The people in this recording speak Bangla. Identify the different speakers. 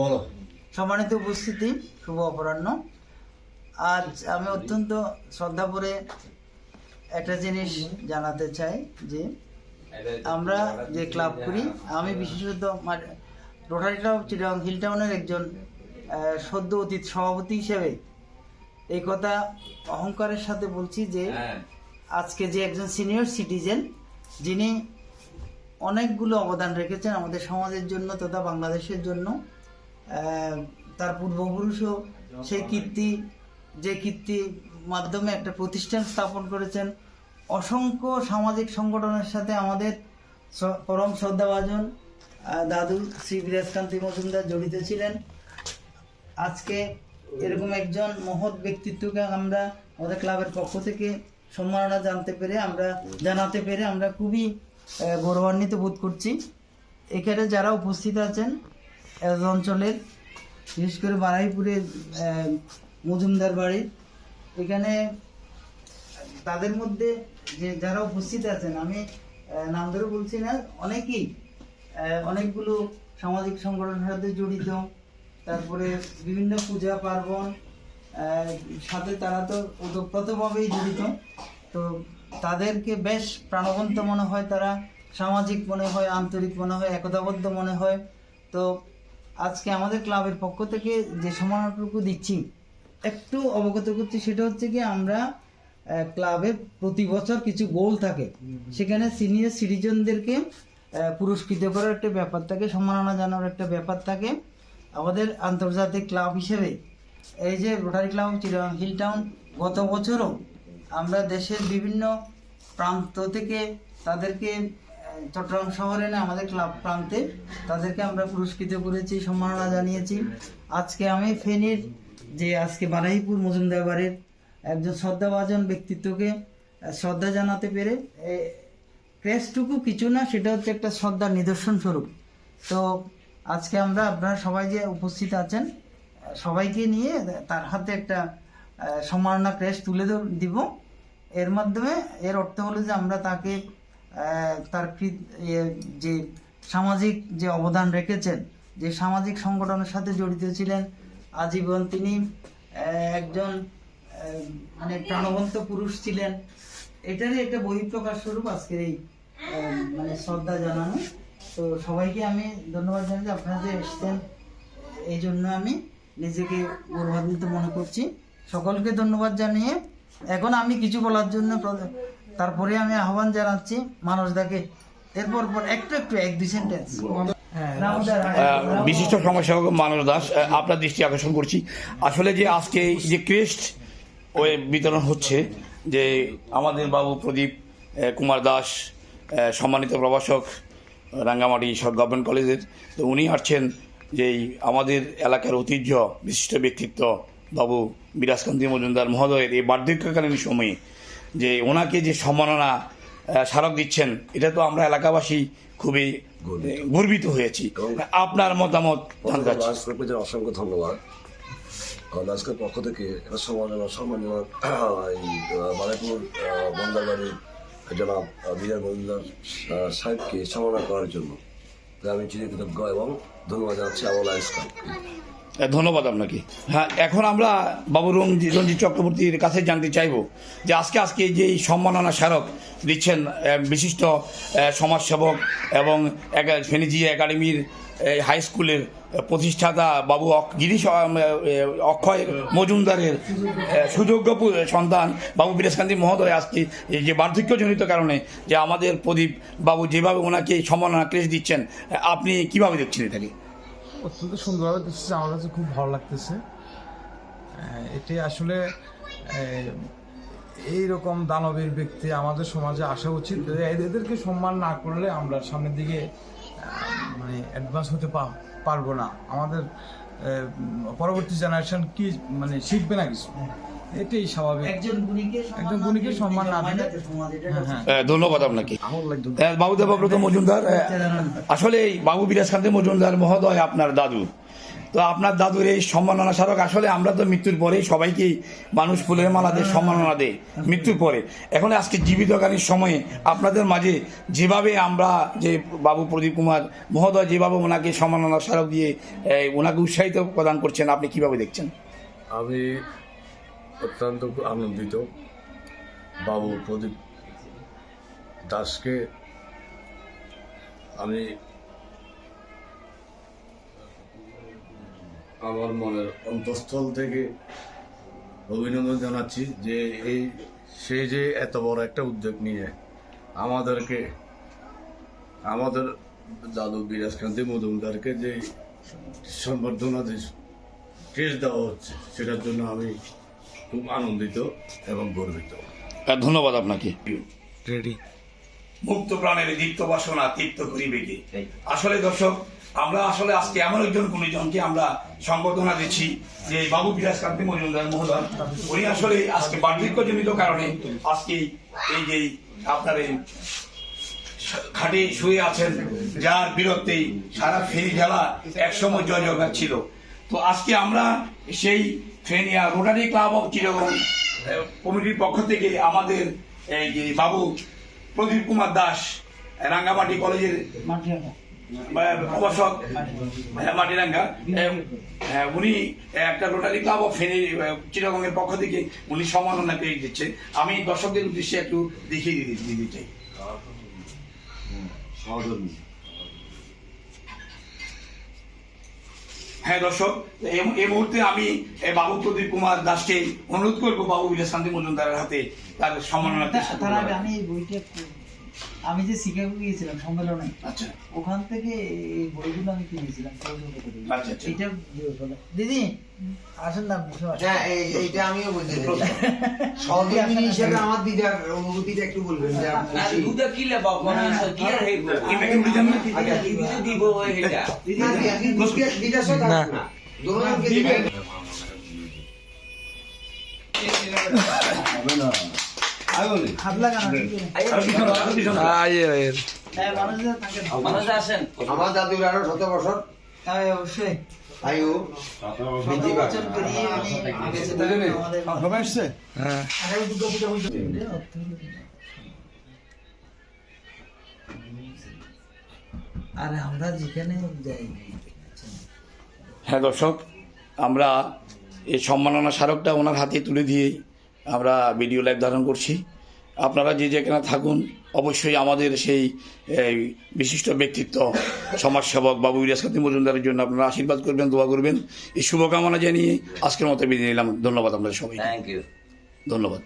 Speaker 1: বলো।
Speaker 2: সম্মানিত উপস্থিতি, শুভ অপরাহ্ন। আজ আমি অত্যন্ত শ্রদ্ধা করে একটা জিনিস জানাতে চাই যে আমরা যে ক্লাব করি, আমি বিশেষত রোটারি ক্লাব চিটাগং হিল টাউনের একজন সদ্য অতীত সভাপতি হিসেবে এই কথা অহংকারের সাথে বলছি যে আজকে যে একজন সিনিয়র সিটিজেন যিনি অনেকগুলো অবদান রেখেছেন আমাদের সমাজের জন্য তথা বাংলাদেশের জন্য, তার পূর্বপুরুষও সেই কীর্তির মাধ্যমে একটা প্রতিষ্ঠান স্থাপন করেছেন। অসংখ্য সামাজিক সংগঠনের সাথে আমাদের পরম শ্রদ্ধাভাজন দাদু শ্রী বিরাজকান্তি মজুমদার জড়িত ছিলেন। আজকে এরকম একজন মহৎ ব্যক্তিত্বকে আমরা আমাদের ক্লাবের পক্ষ থেকে সম্মাননা জানাতে পেরে আমরা খুবই গৌরবান্বিত বোধ করছি। এখানে যারা উপস্থিত আছেন অঞ্চলের, বিশেষ করে বারাইপুরের মজুমদার বাড়ি, এখানে তাদের মধ্যে যে যারা উপস্থিত আছেন, আমি নাম ধরে বলছি না, অনেকগুলো সামাজিক সংগঠনের সাথে জড়িত, তারপরে বিভিন্ন পূজা পার্বণ সাথে তারা তো ওতপ্রোতভাবেই জড়িত। তো তাদেরকে বেশ প্রাণবন্ত মনে হয়, তারা সামাজিক মনে হয়, আন্তরিক মনে হয়, একতাবদ্ধ মনে হয়। তো আজকে আমাদের ক্লাবের পক্ষ থেকে যে সম্মানটুকু দিচ্ছি একটু অবগত করছি, সেটা হচ্ছে কি আমরা ক্লাবে প্রতি বছর কিছু গোল থাকে, সেখানে সিনিয়র সিটিজেনদেরকে পুরস্কৃত করার একটা ব্যাপার থাকে, সম্মাননা জানানোর একটা ব্যাপার থাকে। আমাদের আন্তর্জাতিক ক্লাব হিসেবে এই যে Rotary Club Chittagong Hill Town, গত বছরও আমরা দেশের বিভিন্ন প্রান্ত থেকে তাদেরকে চট্টগ্রাম শহরে না আমাদের ক্লাব প্রান্তে তাদেরকে আমরা পুরস্কৃত করেছি, সম্মাননা জানিয়েছি। আজকে আমি ফেনীর যে আজকে বারাইপুর মজুমদার বাড়ির একজন শ্রদ্ধাভাজন ব্যক্তিত্বকে শ্রদ্ধা জানাতে পেরে, ক্রেস্টটুকু কিছু না, সেটা হচ্ছে একটা শ্রদ্ধার নিদর্শন স্বরূপ। তো আজকে আমরা আপনারা সবাই যে উপস্থিত আছেন সবাইকে নিয়ে তার হাতে একটা সম্মাননা ক্রেস্ট তুলে দিব। এর মাধ্যমে এর অর্থ হলো যে আমরা তাকে তার যে সামাজিক যে অবদান রেখেছেন, যে সামাজিক সংগঠনের সাথে জড়িত ছিলেন আজীবন, তিনি একজন মানে প্রাণবন্ত পুরুষ ছিলেন, এটারই একটা বহিঃপ্রকাশ স্বরূপ আজকের এই মানে শ্রদ্ধা জানানো। তো সবাইকে আমি ধন্যবাদ জানাই যে আপনারা যে এসছেন, এই জন্য আমি নিজেকে গৌরবান্বিত মনে করছি। সকলকে ধন্যবাদ জানিয়ে এখন আমি কিছু বলার জন্য তারপরে আমি আহ্বান জানাচ্ছি মানুষদাকে, এরপর একটু 1-2 সেন্টেন্স।
Speaker 1: বিশিষ্ট সমাজসেবক মানস দাস, আপনার দৃষ্টি আকর্ষণ করছি। আসলে যে আজকে যে ক্রেস্ট বিতরণ হচ্ছে, যে আমাদের বাবু প্রদীপ কুমার দাস, সম্মানিত প্রভাষক রাঙ্গামাটি গভর্নমেন্ট কলেজের, তো উনি আসছেন যে আমাদের এলাকার ঐতিহ্য বিশিষ্ট ব্যক্তিত্ব বাবু বিরাজকান্তি মজুমদার মহোদয়ের এই বার্ধক্যকালীন সময়ে যে ওনাকে যে সম্মাননা স্মারক দিচ্ছেন, এটা তো আমরা এলাকাবাসী খুবই গর্বিত হয়েছি। আপনার মতামত জানতে চাচ্ছি।
Speaker 3: অসংখ্য ধন্যবাদ। আজকের পক্ষ থেকে একটা সম্মাননা বারাইপুর বন্দারবাড়ির জনাব বিজয় মজুমদার সাহেবকে সম্মাননা করার জন্য আমি চিরকৃতজ্ঞ এবং ধন্যবাদ জানাচ্ছি আমল আইসকানকে।
Speaker 1: ধন্যবাদ আপনাকে। হ্যাঁ, এখন আমরা বাবু রঞ্জিত চক্রবর্তীর কাছে জানতে চাইব যে আজকে যে সম্মাননা স্মারক দিচ্ছেন বিশিষ্ট সমাজসেবক এবং ফেনীজি একাডেমির হাই স্কুলের প্রতিষ্ঠাতা বাবু গিরিশ অক্ষয় মজুমদারের সুযোগ্য সন্তান বাবু বিরাজকান্তি মহোদয় আজকে এই যে বার্ধক্যজনিত কারণে যে আমাদের প্রদীপ বাবু যেভাবে ওনাকে সম্মাননা ক্রেস্ট দিচ্ছেন, আপনি কিভাবে দেখছেন এটাকে?
Speaker 4: অত্যন্ত সুন্দরভাবে দেখতেছে, আমার কাছে খুব ভালো লাগতেছে। এটি আসলে এইরকম দানবীর ব্যক্তি আমাদের সমাজে আসা উচিত। এদেরকে সম্মান না করলে আমরা সামনের দিকে মানে অ্যাডভান্স হতে পারবো না। আমাদের পরবর্তী জেনারেশন কি মানে শিখবে না কিছু, এটাই স্বাভাবিক। একজন গুণীকে সম্মান না দিলে।
Speaker 1: ধন্যবাদ আপনাকে। বাবু দেবব্রত মজুমদার, আসলে বাবু বিরাজকান্তি মজুমদার মহোদয় আপনার দাদু, তো আপনার দাদুর এই সম্মাননা স্মারক আসলে আমরা তো মৃত্যুর পরেই সবাইকেই মানুষ ফুলের মালা দিয়ে সম্মাননা দেয় মৃত্যুর পরে। এখন আজকে জীবিতকালীন সময়ে আপনাদের মাঝে যেভাবে আমরা যে বাবু প্রদীপ কুমার মহোদয় যেভাবে ওনাকে সম্মাননা স্মারক দিয়ে ওনাকে উৎসাহিত প্রদান করছেন, আপনি কিভাবে দেখছেন?
Speaker 3: আমি অত্যন্ত আনন্দিত বাবু প্রদীপ দাসকে আমি আমার মনের অন্তঃস্থল থেকে অভিনন্দন জানাচ্ছি যে সে যে এত বড় একটা উদ্যোগ নিয়ে আমাদেরকে, আমাদের দাদু বিরাজকান্তি মজুমদারকে যে সম্বর্ধনা ক্রেস্ট দেওয়া হচ্ছে, সেটার জন্য আমি খুব আনন্দিত এবং গর্বিত।
Speaker 1: ধন্যবাদ আপনাকে।
Speaker 4: রেডি
Speaker 1: মুক্ত প্রাণের দীপ্ত বাসনা তৃপ্ত করিবে কে। আসলে দর্শক, আমরা আসলে আজকে এমন একজন গুণীজনকে আমরা সম্বর্ধনা দিচ্ছি যে বাবু বিরাজকান্তি মজুমদার মহোদয়। উনি আসলে আজকে বার্ধক্যজনিত কারণে আজকে এই যে আপনার এই খাটে শুয়ে আছেন, যার বিরুদ্ধেই সারা ফেনী জেলা একসময় জয় জয়গান ছিল। তো আজকে আমরা সেই ফেনিয়া রোটারি ক্লাব অফ চিটাগং কমিটির পক্ষ থেকে আমাদের এই যে বাবু প্রদীপ কুমার দাস রাঙ্গামাটি কলেজের প্রভাষক মাটিরাঙ্গা, উনি একটা rotary club of Feni Chittagong এর পক্ষ থেকে উনি সম্মাননা পেয়ে দিচ্ছে। আমি দর্শকদের উদ্দেশ্যে একটু দেখিয়ে দিতে চাই। হ্যাঁ দর্শক, এই মুহূর্তে আমি বাবু প্রদীপ কুমার দাসকে অনুরোধ করবো বাবু বিরাজকান্তি মজুমদারের হাতে তার সম্মাননা।
Speaker 2: তার আগে আমি এই বইটা, আমি যে শিকাগো গিয়েছিলাম সম্মেলনে,
Speaker 1: আচ্ছা
Speaker 2: ওখান থেকে এই বইগুলো আমি কিনেছিলাম।
Speaker 1: আচ্ছা।
Speaker 2: এটা দিদি আসেন না, বসে আসেন।
Speaker 5: হ্যাঁ, এইটা আমিও বলতে চাই। সহকর্মী হিসেবে আমার দিদার অনুভূতিটা একটু বলবেন যে আপনি দিদার সাথে আসুন না, দোনোজনকে দিবেন।
Speaker 2: হাত লাগানো
Speaker 5: আমার দাদুর আরো 100 বছর
Speaker 2: অবশ্যই
Speaker 5: আয়ু বৃদ্ধি পাচ্ছে।
Speaker 2: বছর পেরিয়ে উনি বেঁচে থাকেন আমাদের।
Speaker 4: সবাই আসছে?
Speaker 2: আর আমরা যেখানে যাই,
Speaker 1: হ্যাঁ দর্শক, আমরা এই সম্মাননা স্মারকটা ওনার হাতে তুলে দিয়েই আমরা ভিডিও লাইভ ধারণ করছি। আপনারা যে যেখানে থাকুন অবশ্যই আমাদের সেই বিশিষ্ট ব্যক্তিত্ব সমাজসেবক বাবু বিরাজকান্তি মজুমদারের জন্য আপনারা আশীর্বাদ করবেন, দোয়া করবেন। এই শুভকামনা জানিয়ে আজকের মতো বিদায় নিলাম। ধন্যবাদ আপনাদের সবাই,
Speaker 6: থ্যাংক ইউ।
Speaker 1: ধন্যবাদ।